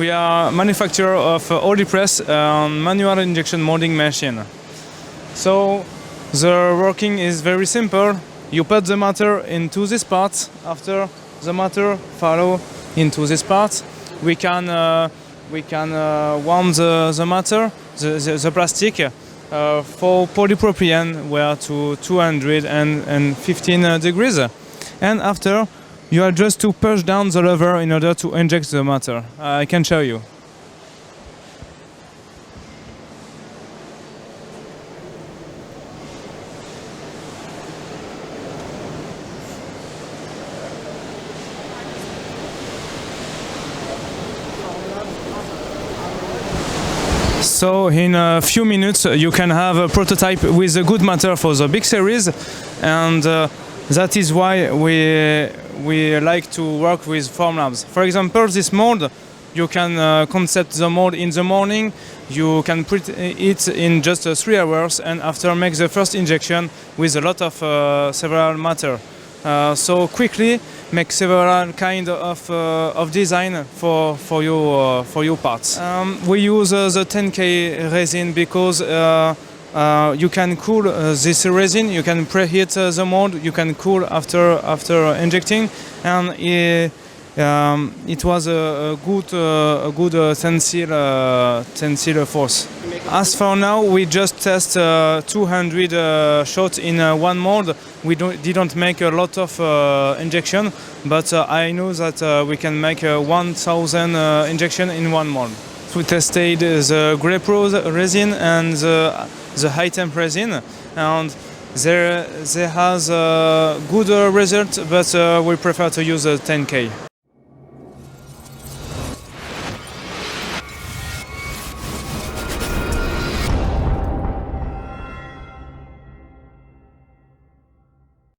We are manufacturer of HoliPress, manual injection molding machine. So the working is very simple. You put the matter into this part. After the matter follow into this part, we can warm the matter, the plastic, for polypropylene, where to 215 degrees. And after, you are just to push down the lever in order to inject the matter. I can show you. So in a few minutes you can have a prototype with a good matter for the big series, and that is why we like to work with Formlabs. For example, this mold, you can concept the mold in the morning, you can print it in just 3 hours, and after make the first injection with a lot of several matter. So quickly make several kind of design for your parts. We use the 10K resin because you can cool this resin, you can preheat the mold, you can cool after injecting, and it was a good tensile force. As for now, we just test 200 shots in one mold. We didn't make a lot of injection, but I know that we can make 1,000 injection in one mold. We tested the grape rose resin and the high temp resin, and they has a good result, but we prefer to use 10K.